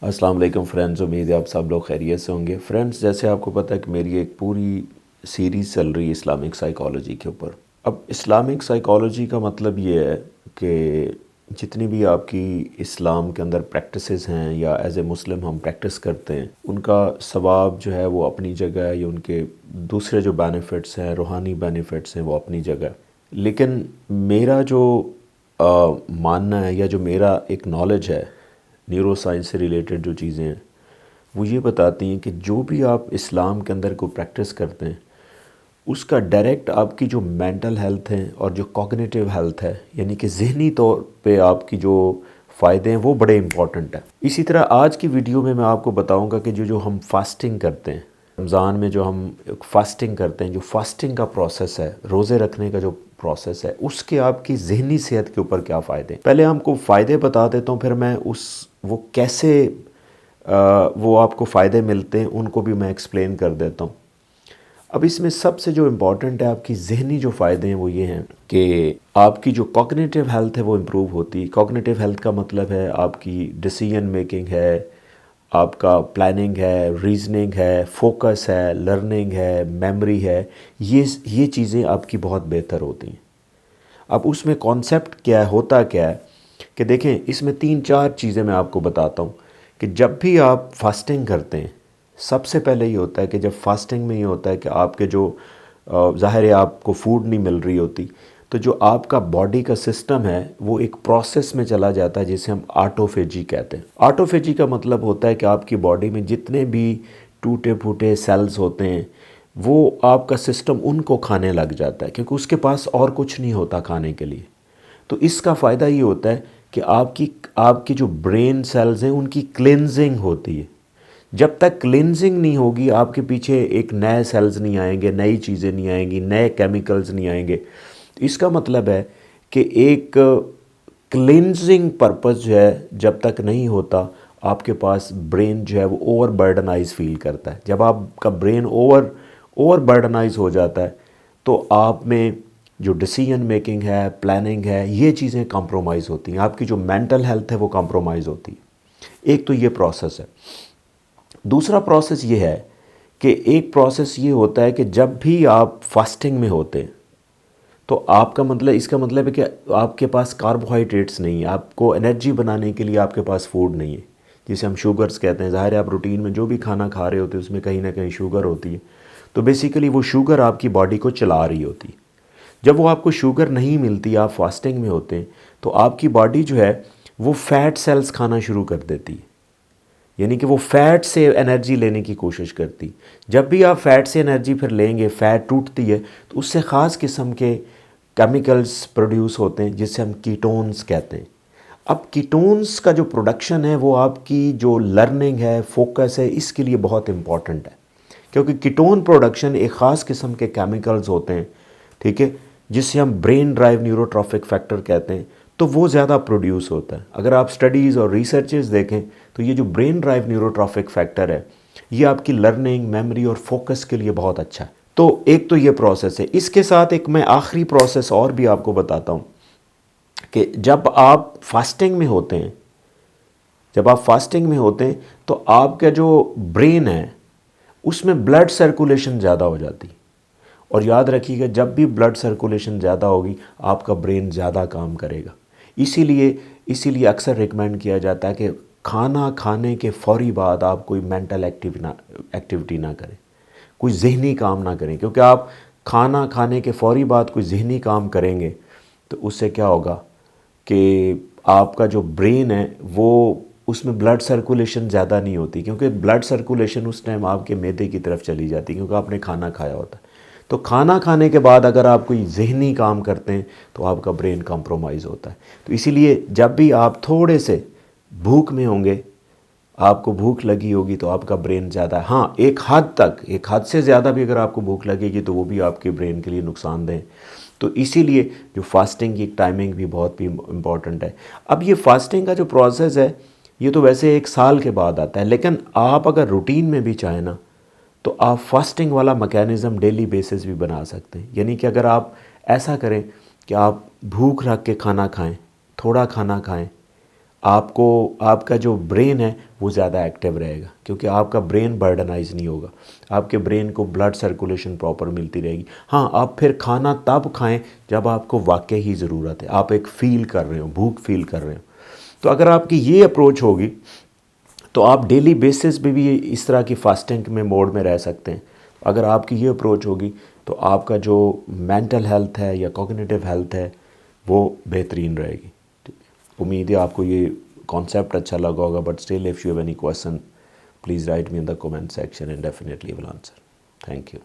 अस्सलाम वालेकुम फ्रेंड्स, उम्मीद है आप सब लोग खैरियत से होंगे। फ्रेंड्स, जैसे आपको पता है कि मेरी एक पूरी सीरीज़ चल रही है इस्लामिक साइकोलॉजी के ऊपर। अब इस्लामिक साइकोलॉजी का मतलब ये है कि जितनी भी आपकी इस्लाम के अंदर प्रैक्टिसेस हैं या एज ए मुस्लिम हम प्रैक्टिस करते हैं, उनका सवाब जो है वो अपनी जगह है, या उनके दूसरे जो बेनिफिट्स हैं, रूहानी बेनिफिट्स हैं, वो अपनी जगह है। लेकिन मेरा जो मानना है या जो मेरा एक नॉलेज है न्यूरो साइंस से रिलेटेड जो चीज़ें हैं, वो ये बताती हैं कि जो भी आप इस्लाम के अंदर को प्रैक्टिस करते हैं, उसका डायरेक्ट आपकी जो मेंटल हेल्थ है और जो कॉग्निटिव हेल्थ है, यानी कि ज़हनी तौर पे आपकी जो फ़ायदे हैं, वो बड़े इंपॉर्टेंट हैं। इसी तरह आज की वीडियो में मैं आपको बताऊंगा कि जो जो हम फास्टिंग करते हैं, रमज़ान में जो हम फास्टिंग करते हैं, जो फास्टिंग का प्रोसेस है, रोज़े रखने का जो प्रोसेस है, उसके आपकी ज़हनी सेहत के ऊपर क्या फ़ायदे हैं। पहले हमको फ़ायदे बता देता हूँ, फिर मैं वो कैसे वो आपको फ़ायदे मिलते हैं उनको भी मैं एक्सप्लेन कर देता हूँ। अब इसमें सबसे जो इम्पॉर्टेंट है आपकी ज़हनी जो फ़ायदे हैं वो ये हैं कि आपकी जो कॉग्निटिव हेल्थ है वो इम्प्रूव होती है। कॉग्निटिव हेल्थ का मतलब है आपकी डिसीजन मेकिंग है, आपका प्लानिंग है, रीजनिंग है, फोकस है, लर्निंग है, मेमोरी है, ये चीज़ें आपकी बहुत बेहतर होती हैं। अब उसमें कॉन्सेप्ट क्या है, होता क्या है कि देखें, इसमें 3-4 चीज़ें मैं आपको बताता हूँ कि जब भी आप फास्टिंग करते हैं, सबसे पहले ये होता है कि जब फास्टिंग में ये होता है कि आपके जो ज़ाहिर है आपको फूड नहीं मिल रही होती, तो जो आपका बॉडी का सिस्टम है वो एक प्रोसेस में चला जाता है जिसे हम ऑटोफेजी कहते हैं। ऑटोफेजी का मतलब होता है कि आपकी बॉडी में जितने भी टूटे फूटे सेल्स होते हैं, वो आपका सिस्टम उनको खाने लग जाता है, क्योंकि उसके पास और कुछ नहीं होता खाने के लिए। तो इसका फ़ायदा ये होता है कि आपकी जो ब्रेन सेल्स हैं उनकी क्लिनजिंग होती है। जब तक क्लिनजिंग नहीं होगी, आपके पीछे एक नए सेल्स नहीं आएंगे, नई चीज़ें नहीं आएंगी, नए केमिकल्स नहीं आएंगे। इसका मतलब है कि एक क्लिनजिंग पर्पस जो है जब तक नहीं होता, आपके पास ब्रेन जो है वो ओवर बर्डनाइज फील करता है। जब आपका ब्रेन ओवर बर्डनाइज हो जाता है तो आप में जो डिसीजन मेकिंग है, प्लानिंग है, ये चीज़ें कॉम्प्रोमाइज़ होती हैं, आपकी जो मेंटल हेल्थ है वो कॉम्प्रोमाइज़ होती है। एक तो ये प्रोसेस है। दूसरा प्रोसेस ये है कि एक प्रोसेस ये होता है कि जब भी आप फास्टिंग में होते हैं तो आपका मतलब, इसका मतलब है कि आपके पास कार्बोहाइड्रेट्स नहीं है, आपको एनर्जी बनाने के लिए आपके पास फूड नहीं है, जिसे हम शुगर्स कहते हैं। ज़ाहिर है आप रूटीन में जो भी खाना खा रहे होते हैं उसमें कहीं ना कहीं शुगर होती है, तो बेसिकली वो शुगर आपकी बॉडी को चला रही होती है। जब वो आपको शुगर नहीं मिलती, आप फास्टिंग में होते हैं, तो आपकी बॉडी जो है वो फैट सेल्स खाना शुरू कर देती है, यानी कि वो फैट से एनर्जी लेने की कोशिश करती। जब भी आप फैट से एनर्जी फिर लेंगे, फैट टूटती है, तो उससे ख़ास किस्म के केमिकल्स प्रोड्यूस होते हैं जिसे हम कीटोन्स कहते हैं। अब कीटोन्स का जो प्रोडक्शन है वो आपकी जो लर्निंग है, फोकस है, इसके लिए बहुत इंपॉर्टेंट है, क्योंकि कीटोन प्रोडक्शन एक ख़ास किस्म के केमिकल्स होते हैं, ठीक है, जिसे हम ब्रेन ड्राइव न्यूरोट्रॉफिक फैक्टर कहते हैं, तो वो ज़्यादा प्रोड्यूस होता है। अगर आप स्टडीज़ और रिसर्चेस देखें तो ये जो ब्रेन ड्राइव न्यूरोट्रॉफिक फैक्टर है, ये आपकी लर्निंग, मेमोरी और फोकस के लिए बहुत अच्छा है। तो एक तो ये प्रोसेस है। इसके साथ एक मैं आखिरी प्रोसेस और भी आपको बताता हूँ कि जब आप फास्टिंग में होते हैं, तो आपका जो ब्रेन है उसमें ब्लड सर्कुलेशन ज़्यादा हो जाती है। और याद रखिएगा, जब भी ब्लड सर्कुलेशन ज़्यादा होगी आपका ब्रेन ज़्यादा काम करेगा। इसीलिए अक्सर रिकमेंड किया जाता है कि खाना खाने के फौरी बाद आप कोई मेंटल एक्टिविटी ना करें, कोई ज़हनी काम ना करें, क्योंकि आप खाना खाने के फौरी बाद कोई ज़हनी काम करेंगे तो उससे क्या होगा कि आपका जो ब्रेन है वो, उसमें ब्लड सर्कुलेशन ज़्यादा नहीं होती, क्योंकि ब्लड सर्कुलेशन उस टाइम आपके मैदे की तरफ चली जाती है, क्योंकि आपने खाना खाया होता है। तो खाना खाने के बाद अगर आप कोई ज़हनी काम करते हैं तो आपका ब्रेन कॉम्प्रोमाइज़ होता है। तो इसीलिए जब भी आप थोड़े से भूख में होंगे, आपको भूख लगी होगी, तो आपका ब्रेन ज़्यादा, हाँ एक हद से ज़्यादा भी अगर आपको भूख लगेगी तो वो भी आपके ब्रेन के लिए नुकसानदेह है। तो इसीलिए जो फास्टिंग की टाइमिंग भी बहुत भी इम्पॉर्टेंट है। अब ये फास्टिंग का जो प्रोसेस है ये तो वैसे 1 साल के बाद आता है, लेकिन आप अगर रूटीन में भी चाहें ना तो आप फास्टिंग वाला मैकेनिज़्म डेली बेसिस भी बना सकते हैं। यानी कि अगर आप ऐसा करें कि आप भूख रख के खाना खाएं, थोड़ा खाना खाएं, آپ کا جو برین ہے وہ زیادہ ایکٹیو رہے گا، کیونکہ آپ کا برین برڈنائز نہیں ہوگا، آپ کے برین کو بلڈ سرکولیشن پراپر ملتی رہے گی۔ ہاں، آپ پھر کھانا تب کھائیں جب آپ کو واقعی ہی ضرورت ہے، آپ ایک فیل کر رہے ہو، بھوک فیل کر رہے ہو۔ تو اگر آپ کی یہ اپروچ ہوگی تو آپ ڈیلی بیسس پہ بھی اس طرح کی فاسٹنگ میں موڈ میں رہ سکتے ہیں۔ اگر آپ کی یہ اپروچ ہوگی تو آپ کا جو مینٹل ہیلتھ ہے یا کوگنیٹیو ہیلتھ ہے وہ بہترین رہے گی۔ امید ہے آپ کو یہ کانسیپٹ اچھا لگا ہوگا، but still if you have any question please write me in the comment section and definitely will answer. Thank you.